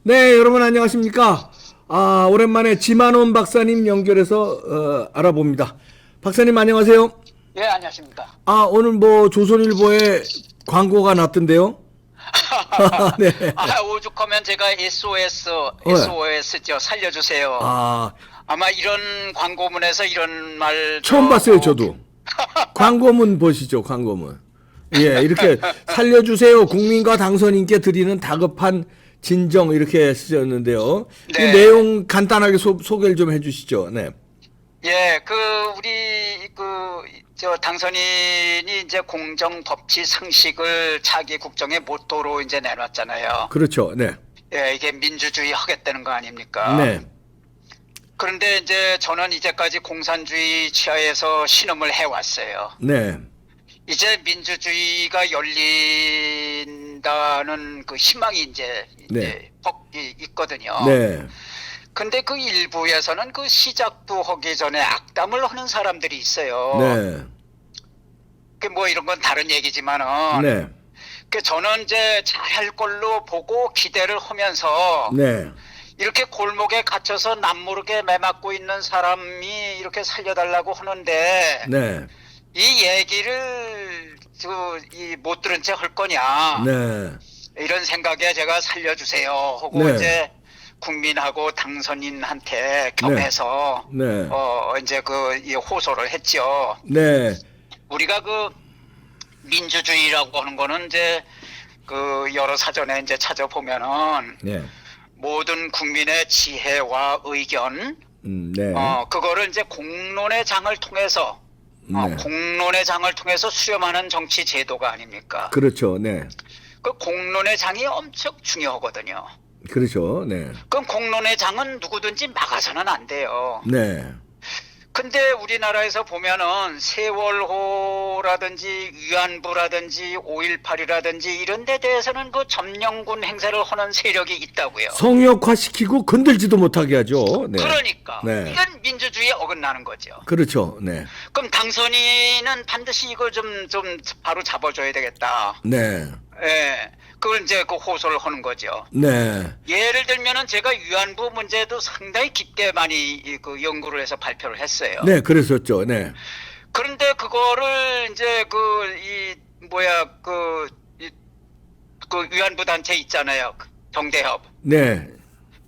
네, 여러분 안녕하십니까? 오랜만에 지만원 박사님 연결해서 알아봅니다. 박사님 안녕하세요. 예, 안녕하십니까. 오늘 뭐 조선일보에 광고가 났던데요? 네. 오죽하면 제가 SOS, 네. SOS죠. 살려주세요. 아마 이런 광고문에서 이런 말. 처음 봤어요, 저도. 광고문 보시죠, 광고문. 예, 이렇게 살려주세요. 국민과 당선인께 드리는 다급한 진정 이렇게 쓰셨는데요. 네. 이 내용 간단하게 소개를 좀 해주시죠. 네. 예, 당선인이 이제 공정, 법치, 상식을 자기 국정의 모토로 이제 내놨잖아요. 그렇죠. 네. 예, 이게 민주주의 하겠다는 거 아닙니까? 네. 그런데 이제 저는 이제까지 공산주의 치하에서 신음을 해왔어요. 네. 이제 민주주의가 열린다는 그 희망이 이제 네. 있거든요. 네. 근데 그 일부에서는 그 시작도 하기 전에 악담을 하는 사람들이 있어요. 네. 그 뭐 이런 건 다른 얘기지만은. 네. 그 저는 이제 잘할 걸로 보고 기대를 하면서. 네. 이렇게 골목에 갇혀서 남모르게 매맞고 있는 사람이 이렇게 살려달라고 하는데. 네. 이 얘기를 못 들은 채 할 거냐. 네. 이런 생각에 제가 살려주세요 하고 네. 이제 국민하고 당선인한테 겸해서 네. 이제 이 호소를 했죠. 네. 우리가 민주주의라고 하는 거는 이제 여러 사전에 이제 찾아보면은 네. 모든 국민의 지혜와 의견 네. 그거를 이제 공론의 장을 통해서 네. 공론의 장을 통해서 수렴하는 정치 제도가 아닙니까? 그렇죠. 네. 그 공론의 장이 엄청 중요하거든요. 그렇죠. 네. 그럼 공론의 장은 누구든지 막아서는 안 돼요. 네. 근데 우리나라에서 보면은 세월호라든지 위안부라든지 5.18이라든지 이런 데 대해서는 그 점령군 행세를 하는 세력이 있다고요. 성역화시키고 건들지도 못하게 하죠. 네. 그러니까 네. 이건 민주주의에 어긋나는 거죠. 그렇죠. 네. 그럼 당선인은 반드시 이걸 좀 바로 잡아줘야 되겠다. 네. 예, 그걸 이제 호소를 하는 거죠. 네. 예를 들면은 제가 위안부 문제도 상당히 깊게 많이 연구를 해서 발표를 했어요. 네, 그랬었죠. 네. 그런데 그거를 이제 위안부 단체 있잖아요. 정대협. 네.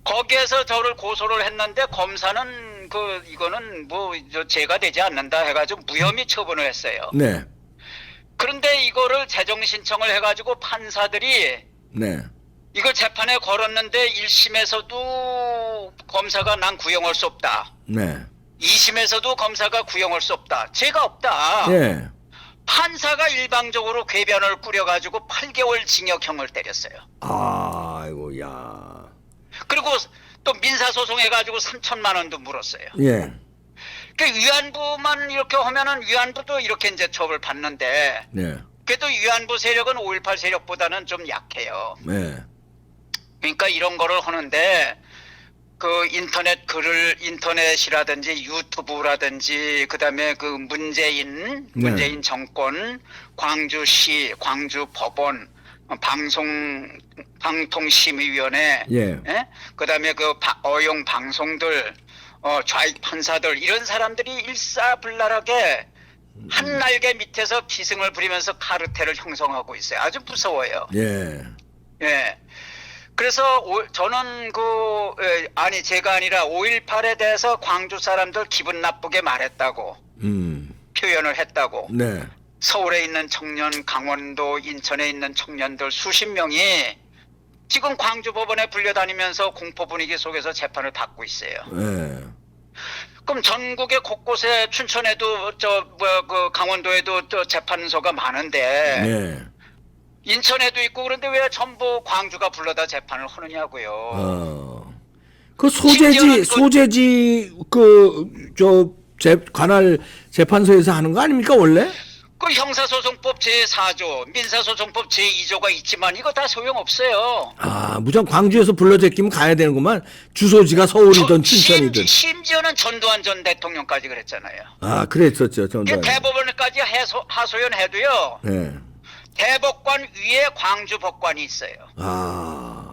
거기에서 저를 고소를 했는데 검사는 이거는 죄가 되지 않는다 해가지고 무혐의 처분을 했어요. 네. 그런데 이거를 재정 신청을 해가지고 판사들이 네. 이걸 재판에 걸었는데 1심에서도 검사가 난 구형할 수 없다. 네. 2심에서도 검사가 구형할 수 없다. 죄가 없다. 네. 판사가 일방적으로 궤변을 꾸려가지고 8개월 징역형을 때렸어요. 아이고, 야. 그리고 또 민사소송 해가지고 3천만 원도 물었어요. 예. 위안부만 이렇게 하면은 위안부도 이렇게 이제 처벌 받는데. 네. 그래도 위안부 세력은 5.18 세력보다는 좀 약해요. 네. 그러니까 이런 거를 하는데 인터넷이라든지 유튜브라든지 그다음에 문재인 정권, 광주시, 광주법원, 방통심의위원회, 예. 그다음에 어용 방송들, 좌익 판사들 이런 사람들이 일사불란하게 한 날개 밑에서 기승을 부리면서 카르텔을 형성하고 있어요. 아주 무서워요. 예. 예. 그래서 저는 제가 아니라 5.18에 대해서 광주 사람들 기분 나쁘게 말했다고 표현을 했다고. 네. 서울에 있는 청년, 강원도, 인천에 있는 청년들 수십 명이 지금 광주 법원에 불려다니면서 공포 분위기 속에서 재판을 받고 있어요. 네. 그럼 전국의 곳곳에 춘천에도 강원도에도 재판소가 많은데 네. 인천에도 있고 그런데 왜 전부 광주가 불러다 재판을 하느냐고요. 그 소재지 관할 재판소에서 하는 거 아닙니까 원래? 그 형사소송법 제4조, 민사소송법 제2조가 있지만 이거 다 소용없어요. 무전 광주에서 불러제끼면 가야 되는구만. 주소지가 서울이든 춘천이든. 심지어는 전두환 전 대통령까지 그랬잖아요. 그랬었죠. 전두환. 대법원까지 하소연해도요. 네. 대법관 위에 광주 법관이 있어요. 아.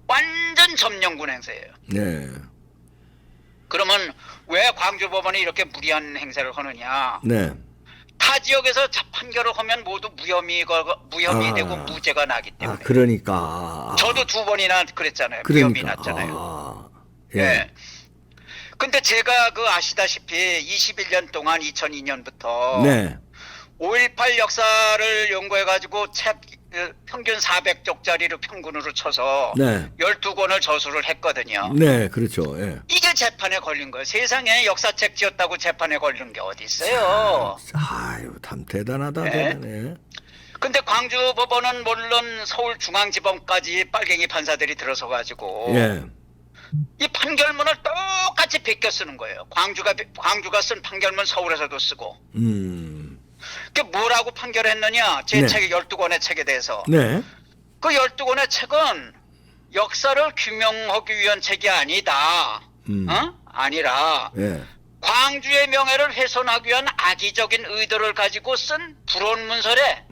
완전 친점령군 행사예요. 네. 그러면 왜 광주법원이 이렇게 무리한 행사를 하느냐? 네. 타 지역에서 판결을 하면 모두 무혐의 아. 되고 무죄가 나기 아, 때문에. 그러니까. 저도 2번이나 그랬잖아요. 그러니까. 무혐의 났잖아요. 아, 예. 예. 근데 제가 그 아시다시피 21년 동안 2002년부터 네. 5.18 역사를 연구해가지고 책 평균 400쪽짜리로 평균으로 쳐서 네. 12권을 저술을 했거든요. 네, 그렇죠. 예. 이게 재판에 걸린 거예요. 세상에 역사책 지었다고 재판에 걸린 게 어디 있어요. 아유, 참 대단하다, 네. 대단해. 근데 광주법원은 물론 서울중앙지법까지 빨갱이 판사들이 들어서 가지고 예. 이 판결문을 똑같이 베껴 쓰는 거예요. 광주가 쓴 판결문 서울에서도 쓰고. 그 뭐라고 판결했느냐? 제 네. 책의 12권의 책에 대해서. 네. 그 12권의 책은 역사를 규명하기 위한 책이 아니다. 아니라 예. 광주의 명예를 훼손하기 위한 악의적인 의도를 가지고 쓴 불온문서래.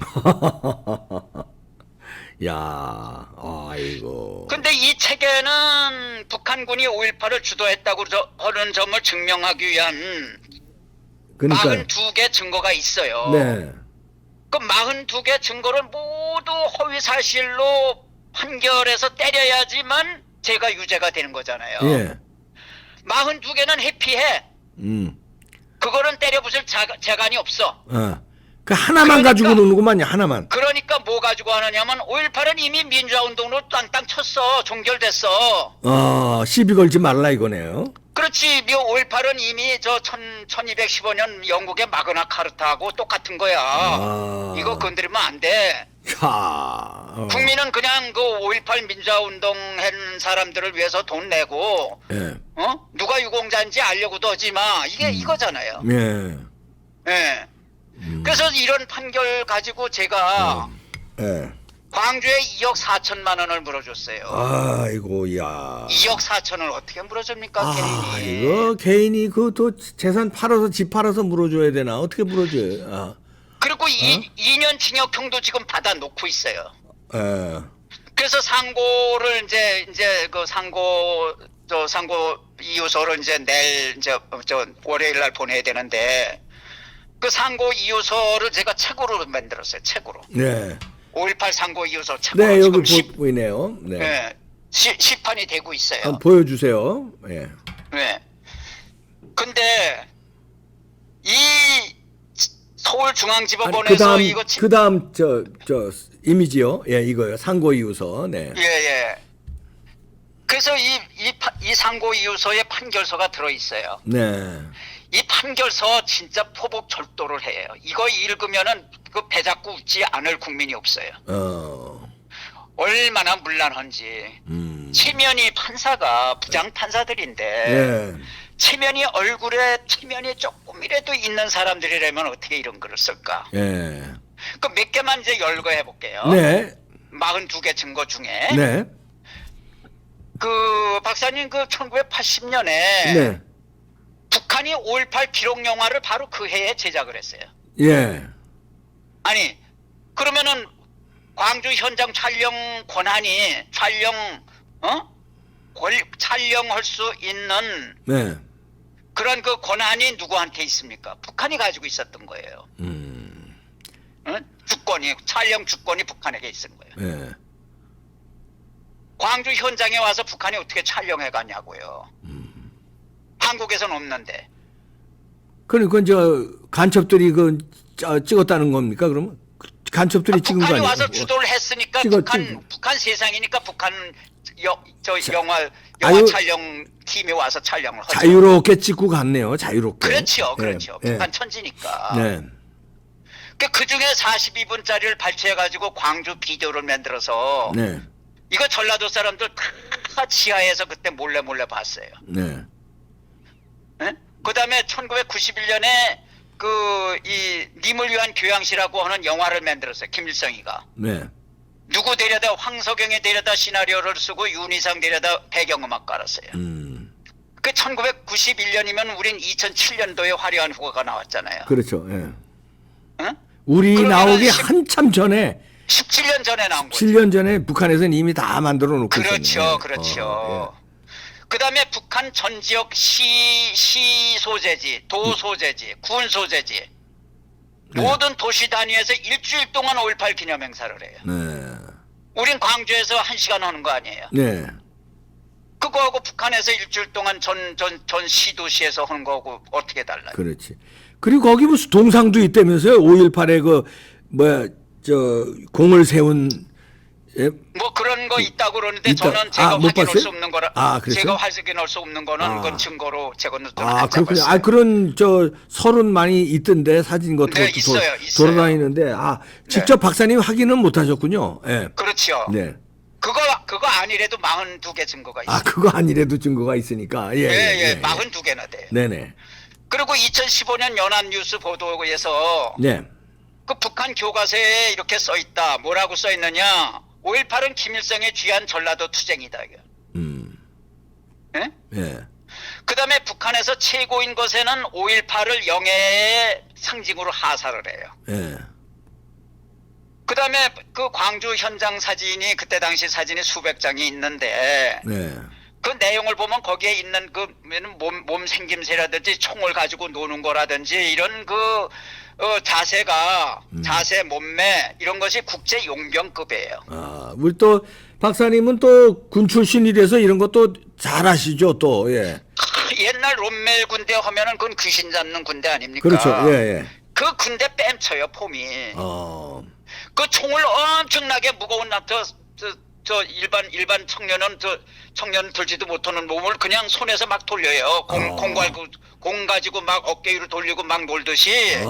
야, 아이고. 근데 이 책에는 북한군이 5.18을 주도했다고 하는 점을 증명하기 위한 그러니까 42개 증거가 있어요. 네. 그 42개 증거를 모두 허위 사실로 판결해서 때려야지만 제가 유죄가 되는 거잖아요. 예. 42개는 회피해. 그거는 때려 부술 재간이 없어. 그 하나만 그러니까- 가지고 노는구만요, 하나만. 그러니까 뭐 가지고 하느냐면 5.18은 이미 민주화운동으로 땅땅 쳤어. 종결됐어. 시비 걸지 말라 이거네요. 그렇지. 5.18은 이미 저 1215년 영국의 마그나 카르타하고 똑같은 거야. 이거 건드리면 안 돼. 야. 국민은 그냥 그 5.18 민주화운동 한 사람들을 위해서 돈 내고 예. 누가 유공자인지 알려고도 하지 마. 이게 이거잖아요. 예. 예. 그래서 이런 판결 가지고 제가 예. 광주에 2억 4천만 원을 물어줬어요. 아이고, 야. 2억 4천을 어떻게 물어줍니까, 개인이? 이거 개인이 그또 재산 팔아서 집 팔아서 물어줘야 되나? 어떻게 물어줘요? 그리고 2년 징역형도 지금 받아놓고 있어요. 예. 그래서 상고를 이제 그 상고 이유서를 이제 내일 저 월요일 날 보내야 되는데 그 상고 이유서를 제가 책으로 만들었어요. 책으로. 네. 5.18 상고 이유서 책으로. 네, 여기 지금 보이네요. 네. 네. 시판이 되고 있어요. 한번 보여주세요. 예. 네. 근데 이 서울중앙지법원에서 이거 그다음 저 이미지요. 예, 이거요. 상고 이유서. 네. 예. 그래서 이 상고 이유서에 판결서가 들어 있어요. 네. 이 판결서 진짜 포복 절도를 해요. 이거 읽으면은 그 배 잡고 웃지 않을 국민이 없어요. 얼마나 문란한지. 체면이 판사가 부장 판사들인데 예. 얼굴에 체면이 조금이라도 있는 사람들이라면 어떻게 이런 글을 쓸까? 예. 그 몇 개만 이제 열거해 볼게요. 네. 42개 증거 중에 네. 그 박사님 그 1980년에 네. 북한이 5.18 기록 영화를 바로 그 해에 제작을 했어요. 예. 아니 그러면은 광주 현장 촬영 권한이 촬영할 수 있는 네. 그런 그 권한이 누구한테 있습니까? 북한이 가지고 있었던 거예요. 촬영 주권이 북한에게 있는 거예요. 예. 광주 현장에 와서 북한이 어떻게 촬영해 가냐고요. 한국에서는 없는데. 그러니까 저 간첩들이 찍었다는 겁니까? 그러면 간첩들이 찍은 거 북한이 아니에요? 와서 주도를 했으니까 북한 세상이니까 북한 영화 아유, 촬영 팀이 와서 촬영을 하죠. 자유롭게 찍고 갔네요. 자유롭게. 그렇죠. 예. 북한 천지니까. 네. 그 중에 42분짜리를 발췌해가지고 광주 비디오를 만들어서 네. 이거 전라도 사람들 다 지하에서 그때 몰래 봤어요. 네. 그다음에 1991년에 이 님을 위한 교양시라고 하는 영화를 만들었어요. 김일성이가. 네. 누구 데려다 황석영이 데려다 시나리오를 쓰고 윤희상 데려다 배경음악 깔았어요. 그 1991년이면 우린 2007년도에 화려한 후가가 나왔잖아요. 그렇죠. 예. 응? 우리 그러면은 나오기 한참 전에 17년 전에 나온 거죠. 7년 전에 북한에서는 이미 다 만들어 놓고 그렇죠, 있었네요. 그렇죠. 그다음에 북한 전 지역 시 소재지, 도 소재지, 군 소재지 모든 도시 단위에서 일주일 동안 5.18 기념 행사를 해요. 네. 우린 광주에서 1시간 하는 거 아니에요. 네. 그거하고 북한에서 일주일 동안 전 시도시에서 하는 거하고 어떻게 달라요? 그렇지. 그리고 거기 무슨 동상도 있다면서요? 5.18에 그 뭐야 저 공을 세운 예? 뭐 그런 거 있다고 그러는데 있다. 저는 제가 못 확인할 봤어요? 수 없는 거라. 그랬어요? 제가 확인할 수 없는 거는 그건 증거로 제거는 안 그렇군요. 잡았어요. 그런 저 설은 많이 있던데 사진 같은 네, 것도 있어요. 돌아다니는데 직접 박사님 확인은 못 하셨군요. 예. 그렇죠. 네. 그거 아니래도 42개 증거가 있어요. 그거 아니래도 증거가 있으니까. 예. 42개나 돼요. 네네. 그리고 2015년 연합뉴스 보도에서 네. 그 북한 교과서에 이렇게 써 있다. 뭐라고 써 있느냐? 5.18은 김일성의 귀한 전라도 투쟁이다. 예? 예. 그다음에 북한에서 최고인 것에는 5.18을 영예의 상징으로 하사를 해요. 예. 그다음에 그 광주 현장 사진이 그때 당시 사진이 수백 장이 있는데 네. 그 내용을 보면 거기에 있는 그 몸 생김새라든지 총을 가지고 노는 거라든지 이런 그 자세 몸매 이런 것이 국제 용병급이에요. 우리 또 박사님은 또 군 출신이라서 이런 것도 잘 아시죠, 또. 예. 옛날 롬멜 군대 하면은 그건 귀신 잡는 군대 아닙니까? 그렇죠. 예. 그 군대 뺨쳐요, 폼이. 그 총을 엄청나게 무거운 저 일반 청년 들지도 못하는 몸을 그냥 손에서 막 돌려요. 공 가지고 막 어깨 위로 돌리고 막 놀듯이. 예.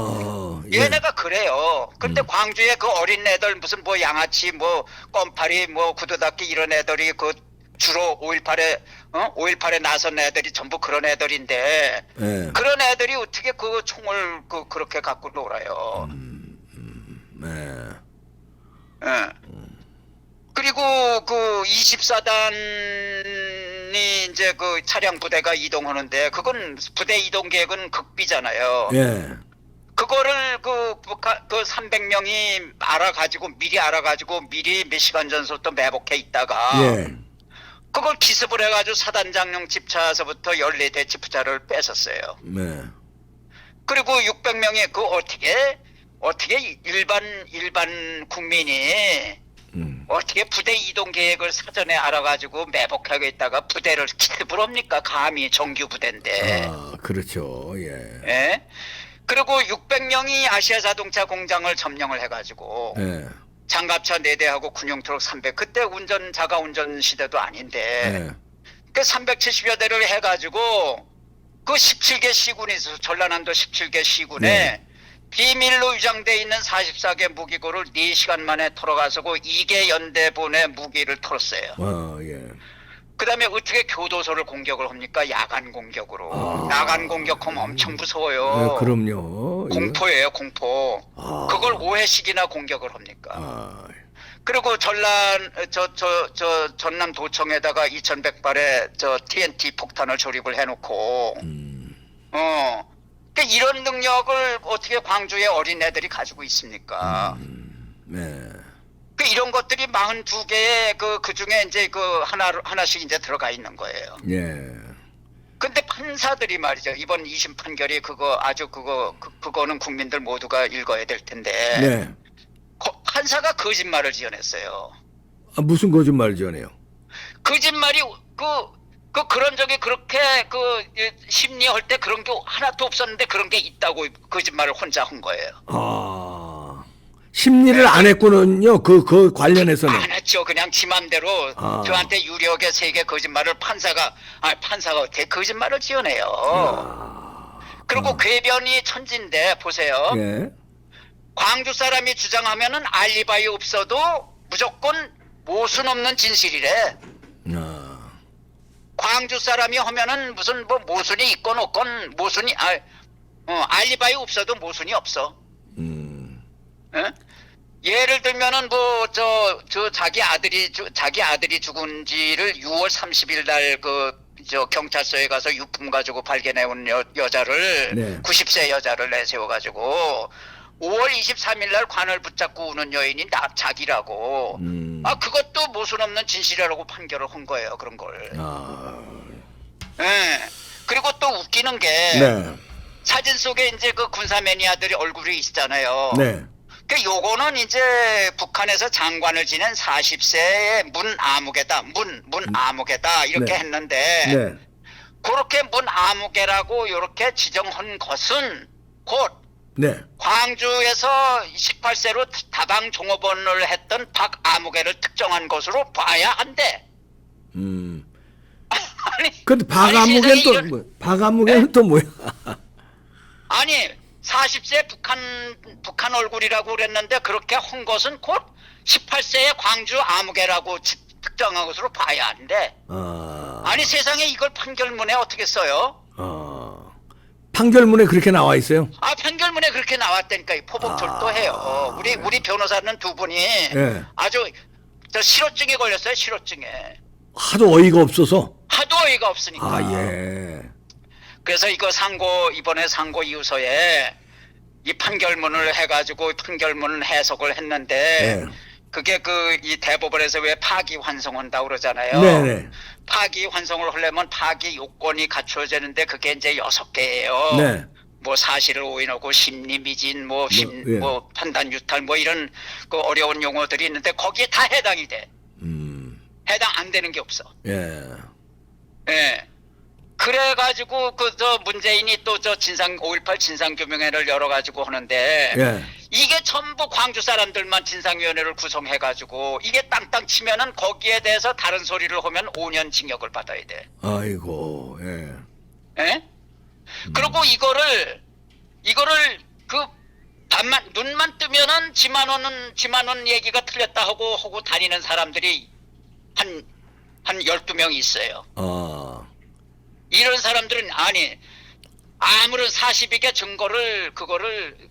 얘네가 그래요. 근데 광주에 그 어린 애들 무슨 뭐 양아치 뭐 껌파리 뭐 구두닦이 이런 애들이 그 주로 5.18에 나선 애들이 전부 그런 애들인데 예. 그런 애들이 어떻게 그 총을 그렇게 갖고 놀아요. 네. 예. 그리고 그 24단이 이제 그 차량 부대가 이동하는데 그건 부대 이동 계획은 극비잖아요. 예. 그거를 그 300명이 미리 알아가지고 미리 몇 시간 전부터 매복해 있다가 예. 그걸 기습을 해가지고 사단장령 집차에서부터 14대 집차를 뺏었어요. 네. 그리고 600명이 그 어떻게 일반 국민이 어떻게 부대 이동 계획을 사전에 알아가지고 매복하게 있다가 부대를 기습을 합니까? 감히 정규 부대인데. 그렇죠. 예. 예? 그리고 600명이 아시아 자동차 공장을 점령을 해가지고 예. 장갑차 4대하고 군용트럭 300. 그때 자가 운전 시대도 아닌데 예. 그 370여 대를 해가지고 그 17개 시군이 있어서 전라남도 17개 시군에 네. 비밀로 위장돼 있는 44개 무기고를 4시간 만에 털어가서고 2개 연대본의 무기를 털었어요. 예. 그 다음에 어떻게 교도소를 공격을 합니까? 야간 공격으로. 야간 공격하면 엄청 무서워요. 네, 그럼요. 공포예요, 공포. 그걸 5회씩이나 공격을 합니까? 그리고 전남 도청에다가 2100발의 TNT 폭탄을 조립을 해놓고, 그러니까 이런 능력을 어떻게 광주의 어린애들이 가지고 있습니까? 네. 이런 것들이 42개의 그 중에 이제 하나씩 이제 들어가 있는 거예요. 예. 근데 판사들이 말이죠. 이번 2심 판결이 그거는 국민들 모두가 읽어야 될 텐데. 네. 판사가 거짓말을 지어냈어요. 무슨 거짓말 지어내요? 거짓말이 그런 적이 그렇게 심리할 때 그런 게 하나도 없었는데 그런 게 있다고 거짓말을 혼자 한 거예요. 심리를 안 했고는요. 그 관련해서는 안 했죠. 그냥 지 맘대로 저한테 유력의 세계 거짓말을 판사가 어떻게 거짓말을 지어내요. 그리고 궤변이 천진데 보세요. 예. 광주 사람이 주장하면은 알리바이 없어도 무조건 모순 없는 진실이래. 광주 사람이 하면은 무슨 뭐 모순이 있건 없건 모순이 알리바이 없어도 모순이 없어. 예? 예를 들면은 자기 아들이 죽은지를 6월 30일 날 경찰서에 가서 유품 가지고 발견해 온 여자를 네. 90세 여자를 내세워 가지고 5월 23일 날 관을 붙잡고 우는 여인이 자기라고. 그것도 모순 없는 진실이라고 판결을 한 거예요. 그런 걸. 예. 그리고 또 웃기는 게 네. 사진 속에 이제 그 군사 매니아들이 얼굴이 있잖아요. 네. 그 요거는 이제 북한에서 장관을 지낸 40세의 문 아무개다. 문 아무개다. 이렇게 네. 했는데 네. 그렇게 문 아무개라고 이렇게 지정한 것은 곧 네. 광주에서 18세로 다방 종업원을 했던 박아무개를 특정한 것으로 봐야 한대. 아니, 근데 아니, 박아무개는 세상에 또 이런- 뭐, 박아무개는 또 뭐야? 아니 40세 북한 얼굴이라고 그랬는데 그렇게 한 것은 곧 18세의 광주 아무개라고 특정한 것으로 봐야 한대. 아니 세상에 이걸 판결문에 어떻게 써요? 판결문에 그렇게 나와 있어요. 판결문에 그렇게 나왔다니까. 포복절도해요. 우리 변호사는 두 분이 예. 아주 저 실효증에 걸렸어요. 실효증에. 하도 어이가 없어서. 하도 어이가 없으니까. 예. 그래서 이거 이번에 상고 이유서에 이 판결문을 해가지고 판결문 해석을 했는데 네. 그게 이 대법원에서 왜 파기환송한다고 그러잖아요. 네네. 파기환송을 하려면 파기 요건이 갖추어지는데 그게 이제 6개예요. 네. 뭐 사실을 오인하고 심리 미진 예. 뭐 판단 유탈 뭐 이런 그 어려운 용어들이 있는데 거기에 다 해당이 돼. 해당 안 되는 게 없어. 예. 예. 그래가지고 문재인이 또 5.18 진상규명회를 열어가지고 하는데 예. 이게 전부 광주 사람들만 진상위원회를 구성해가지고 이게 땅땅 치면은 거기에 대해서 다른 소리를 하면 5년 징역을 받아야 돼. 아이고. 예. 예? 그리고 이거를 눈만 뜨면은 지만원 얘기가 틀렸다 하고 다니는 사람들이 한 12명 있어요. 이런 사람들은 아무런 42개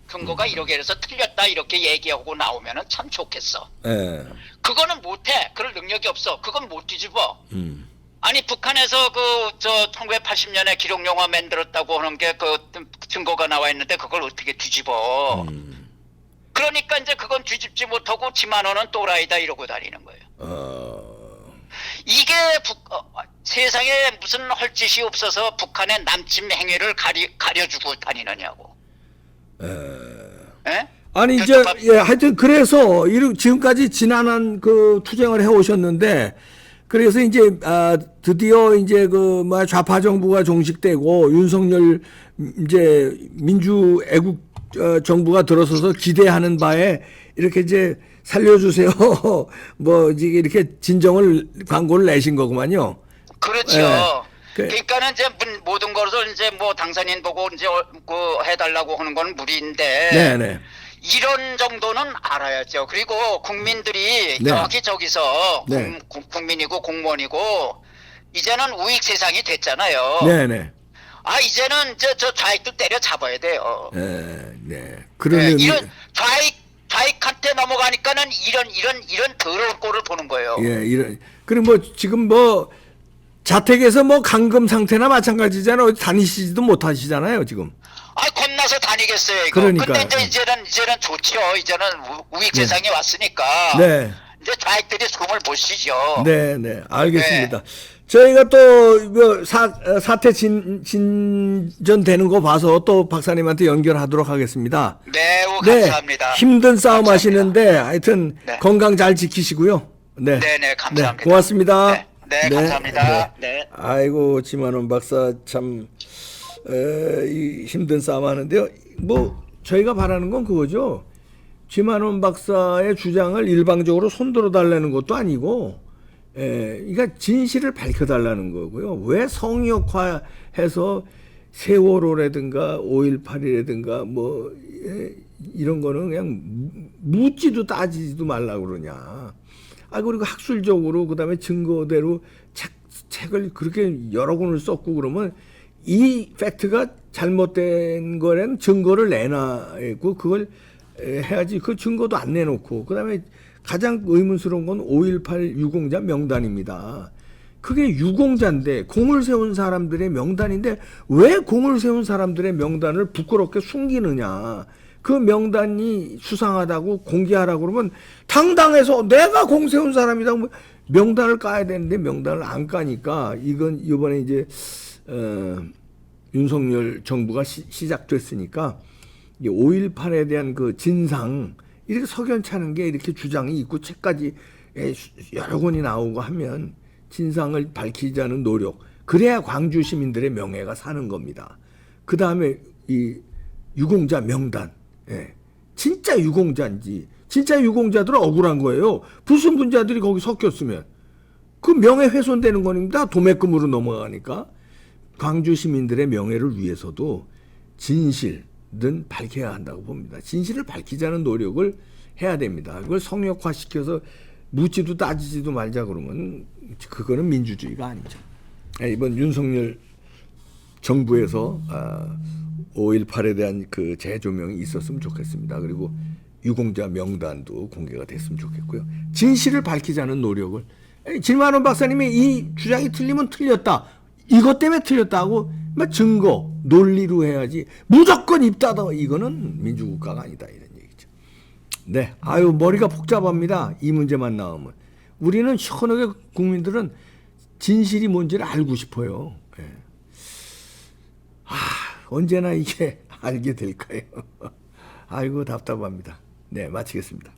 근거가 이렇게 해서 틀렸다 이렇게 얘기하고 나오면은 참 좋겠어. 예. 그거는 못해. 그럴 능력이 없어. 그건 못 뒤집어. 아니 북한에서 1980년에 기록 영화 만들었다고 하는 게 증거가 나와 있는데 그걸 어떻게 뒤집어? 그러니까 이제 그건 뒤집지 못하고 지만원은 또라이다 이러고 다니는 거예요. 이게 세상에 무슨 할 짓이 없어서 북한의 남침 행위를 가려주고 다니느냐고. 예? 아니 이제 그러니까 예, 하여튼 그래서 지금까지 지난한 투쟁을 해 오셨는데 그래서 이제 드디어 이제 좌파 정부가 종식되고 윤석열 이제 민주 애국 정부가 들어서서 기대하는 바에 이렇게 이제 살려주세요. 뭐 이렇게 광고를 내신 거구만요. 그렇죠. 예. 그러니까는 이제 모든 것을 이제 뭐 당선인 보고 이제 해달라고 하는 건 무리인데. 네네. 이런 정도는 알아야죠. 그리고 국민들이 네. 여기저기서 네. 국민이고 공무원이고 이제는 우익 세상이 됐잖아요. 네네. 이제는 저 좌익도 때려 잡아야 돼요. 네. 그러면 이런 좌익한테 넘어가니까는 이런 더러운 꼴을 보는 거예요. 예, 그럼 지금 자택에서 감금 상태나 마찬가지잖아요. 어디 다니시지도 못하시잖아요, 지금. 겁나서 다니겠어요, 이거. 그러니까요. 근데 이제는 좋죠. 이제는 우익 세상이 왔으니까. 네. 이제 좌익들이 숨을 못 쉬죠. 네, 알겠습니다. 저희가 또 사태 진전되는 거 봐서 또 박사님한테 연결하도록 하겠습니다. 매우 감사합니다. 힘든 싸움 감사합니다. 하시는데 하여튼 네. 건강 잘 지키시고요. 네, 감사합니다. 네, 고맙습니다. 네, 감사합니다. 네. 아이고 지만원 박사 참 이 힘든 싸움 하는데요. 저희가 바라는 건 그거죠. 지만원 박사의 주장을 일방적으로 손들어 달라는 것도 아니고, 그러니까 진실을 밝혀달라는 거고요. 왜 성역화해서 세월호라든가 5.18이라든가 이런 거는 그냥 묻지도 따지지도 말라고 그러냐. 그리고 학술적으로 그다음에 증거대로 책을 그렇게 여러 권을 썼고 그러면 이 팩트가 잘못된 거는 증거를 내놔야고 그걸 해야지. 그 증거도 안 내놓고 그다음에 가장 의문스러운 건 5.18 유공자 명단입니다. 그게 유공자인데 공을 세운 사람들의 명단인데 왜 공을 세운 사람들의 명단을 부끄럽게 숨기느냐. 그 명단이 수상하다고 공개하라고 그러면 당당해서 내가 공세운 사람이다. 뭐 명단을 까야 되는데 명단을 안 까니까 이건 이번에 이제 윤석열 정부가 시작됐으니까 5.18에 대한 그 진상 이렇게 석연찮은 게 이렇게 주장이 있고 책까지 여러 권이 나오고 하면 진상을 밝히자는 노력, 그래야 광주 시민들의 명예가 사는 겁니다. 그 다음에 이 유공자 명단, 진짜 유공자인지, 진짜 유공자들은 억울한 거예요. 불순분자들이 거기 섞였으면 그 명예 훼손되는 겁니다. 도매금으로 넘어가니까. 광주 시민들의 명예를 위해서도 진실은 밝혀야 한다고 봅니다. 진실을 밝히자는 노력을 해야 됩니다. 그걸 성역화시켜서 묻지도 따지지도 말자 그러면 그거는 민주주의가 아니죠. 이번 윤석열 정부에서 5.18에 대한 그 재조명이 있었으면 좋겠습니다. 그리고 유공자 명단도 공개가 됐으면 좋겠고요. 진실을 밝히자는 노력을, 진만원 박사님이 이 주장이 틀리면 틀렸다, 이것 때문에 틀렸다고 증거, 논리로 해야지 무조건 입 닫아, 이거는 민주국가가 아니다, 이런 얘기죠. 네, 아유 머리가 복잡합니다. 이 문제만 나오면. 우리는 시원하게 국민들은 진실이 뭔지를 알고 싶어요. 언제나 이게 알게 될까요? 아이고 답답합니다. 네, 마치겠습니다.